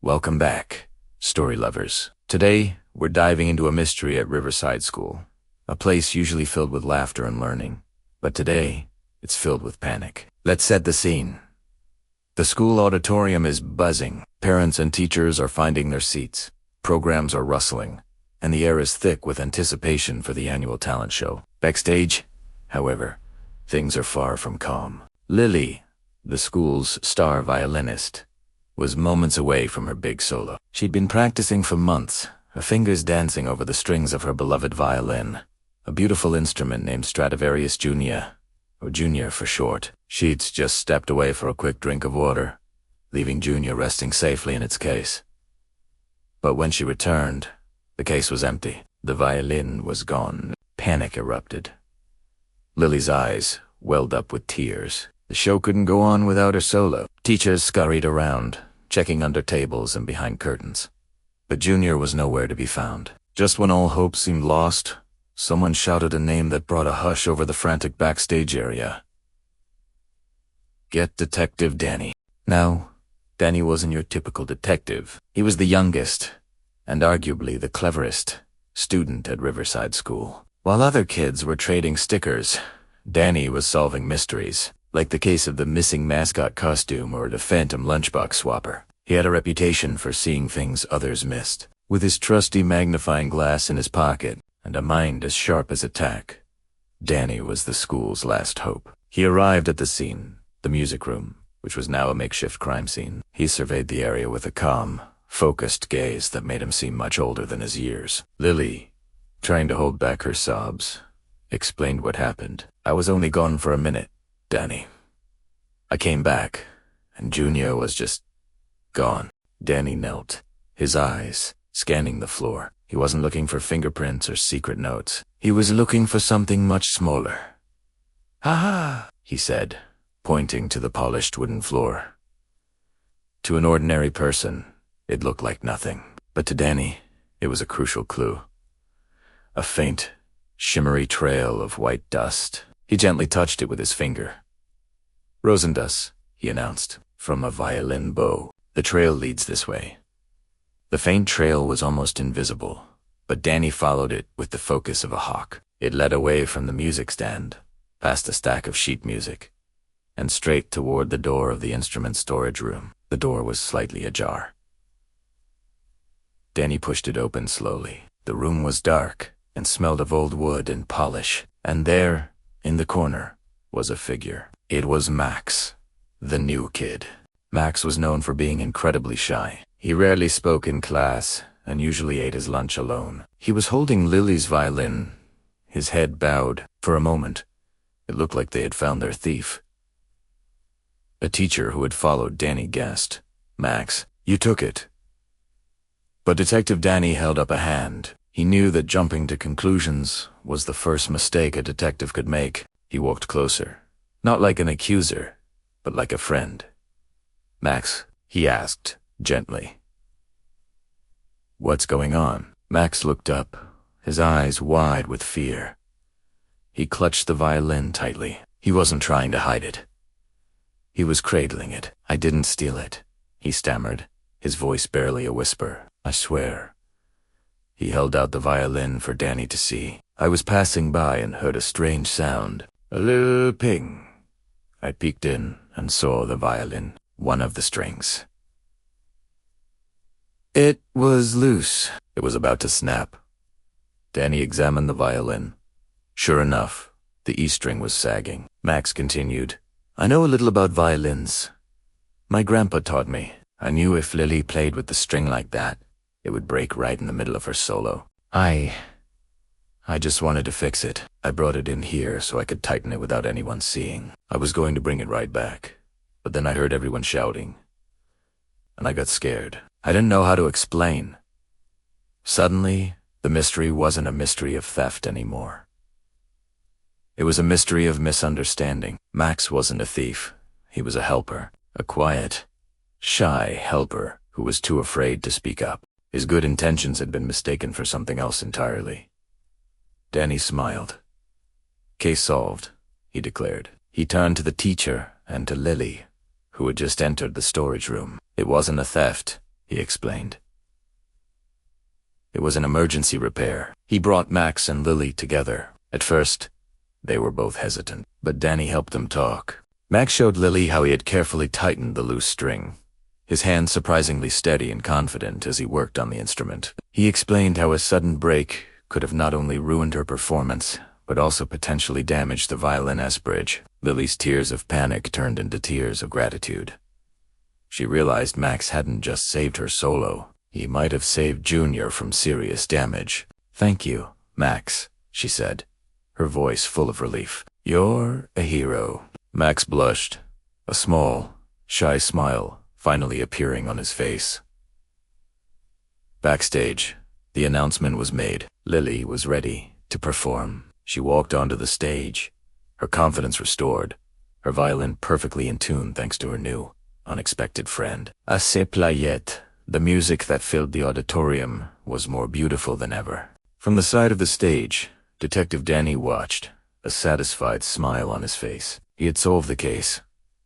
Welcome back, story lovers. Today, we're diving into a mystery at Riverside School, a place usually filled with laughter and learning. But today, it's filled with panic. Let's set the scene. The school auditorium is buzzing. Parents and teachers are finding their seats. Programs are rustling, and the air is thick with anticipation for the annual talent show. Backstage, however, things are far from calm. Lily, the school's star violinist, was moments away from her big solo. She'd been practicing for months, her fingers dancing over the strings of her beloved violin, a beautiful instrument named Stradivarius Jr., or Junior for short. She'd just stepped away for a quick drink of water, leaving Junior resting safely in its case. But when she returned, the case was empty. The violin was gone. Panic erupted. Lily's eyes welled up with tears. The show couldn't go on without her solo. Teachers scurried around, checking under tables and behind curtains. But Junior was nowhere to be found. Just when all hope seemed lost, someone shouted a name that brought a hush over the frantic backstage area. "Get Detective Danny." Now, Danny wasn't your typical detective. He was the youngest, and arguably the cleverest, student at Riverside School. While other kids were trading stickers, Danny was solving mysteries, like the case of the missing mascot costume or the phantom lunchbox swapper. He had a reputation for seeing things others missed. With his trusty magnifying glass in his pocket and a mind as sharp as a tack, Danny was the school's last hope. He arrived at the scene, the music room, which was now a makeshift crime scene. He surveyed the area with a calm, focused gaze that made him seem much older than his years. Lily, trying to hold back her sobs, explained what happened. "I was only gone for a minute, Danny. I came back, and Junior was just gone." Danny knelt, his eyes scanning the floor. He wasn't looking for fingerprints or secret notes. He was looking for something much smaller. "Ha ha," he said, pointing to the polished wooden floor. To an ordinary person, it looked like nothing. But to Danny, it was a crucial clue. A faint, shimmery trail of white dust. He gently touched it with his finger. "Rosendust," he announced, "from a violin bow. The trail leads this way." The faint trail was almost invisible, but Danny followed it with the focus of a hawk. It led away from the music stand, past a stack of sheet music, and straight toward the door of the instrument storage room. The door was slightly ajar. Danny pushed it open slowly. The room was dark and smelled of old wood and polish, and there, in the corner, was a figure. It was Max, the new kid. Max was known for being incredibly shy. He rarely spoke in class and usually ate his lunch alone. He was holding Lily's violin, his head bowed. For a moment, it looked like they had found their thief. A teacher who had followed Danny guessed, "Max, you took it." But Detective Danny held up a hand. He knew that jumping to conclusions was the first mistake a detective could make. He walked closer, not like an accuser, but like a friend. "Max," he asked, gently. "What's going on?" Max looked up, his eyes wide with fear. He clutched the violin tightly. He wasn't trying to hide it. He was cradling it. "I didn't steal it," he stammered, his voice barely a whisper. "I swear." He held out the violin for Danny to see. "I was passing by and heard a strange sound. A little ping. I peeked in and saw the violin, one of the strings. It was loose. It was about to snap." Danny examined the violin. Sure enough, the E string was sagging. Max continued, "I know a little about violins. My grandpa taught me. I knew if Lily played with the string like that, it would break right in the middle of her solo. I just wanted to fix it. I brought it in here so I could tighten it without anyone seeing. I was going to bring it right back, but then I heard everyone shouting, and I got scared. I didn't know how to explain." Suddenly, the mystery wasn't a mystery of theft anymore. It was a mystery of misunderstanding. Max wasn't a thief. He was a helper, a quiet, shy helper who was too afraid to speak up. His good intentions had been mistaken for something else entirely. Danny smiled. "Case solved," he declared. He turned to the teacher and to Lily, who had just entered the storage room. It wasn't a theft. he explained. It was an emergency repair. He brought Max and Lily together. At first, they were both hesitant, but Danny helped them talk. Max showed Lily how he had carefully tightened the loose string, his hand surprisingly steady and confident as he worked on the instrument. He explained how a sudden break could have not only ruined her performance, but also potentially damaged the violin S-bridge. Lily's tears of panic turned into tears of gratitude. She realized Max hadn't just saved her solo. He might have saved Junior from serious damage. "Thank you, Max," she said, her voice full of relief. "You're a hero." Max blushed, a small, shy smile finally appearing on his face. Backstage, the announcement was made. Lily was ready to perform. She walked onto the stage, her confidence restored, her violin perfectly in tune thanks to her new, unexpected friend. À ses playettes, the music that filled the auditorium was more beautiful than ever. From the side of the stage, Detective Danny watched, a satisfied smile on his face. He had solved the case,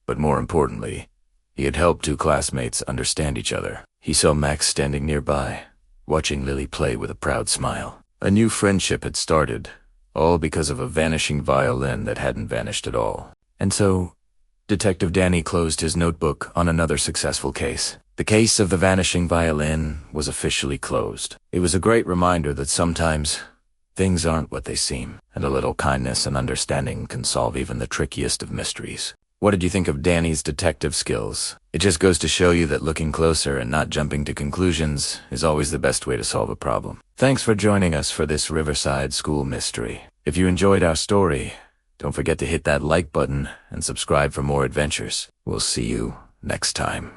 but more importantly, he had helped two classmates understand each other. He saw Max standing nearby, watching Lily play with a proud smile. A new friendship had started, all because of a vanishing violin that hadn't vanished at all. And so, Detective Danny closed his notebook on another successful case. The case of the vanishing violin was officially closed. It was a great reminder that sometimes things aren't what they seem, and a little kindness and understanding can solve even the trickiest of mysteries. What did you think of Danny's detective skills? It just goes to show you that looking closer and not jumping to conclusions is always the best way to solve a problem. Thanks for joining us for this Riverside School mystery. If you enjoyed our story, don't forget to hit that like button and subscribe for more adventures. We'll see you next time.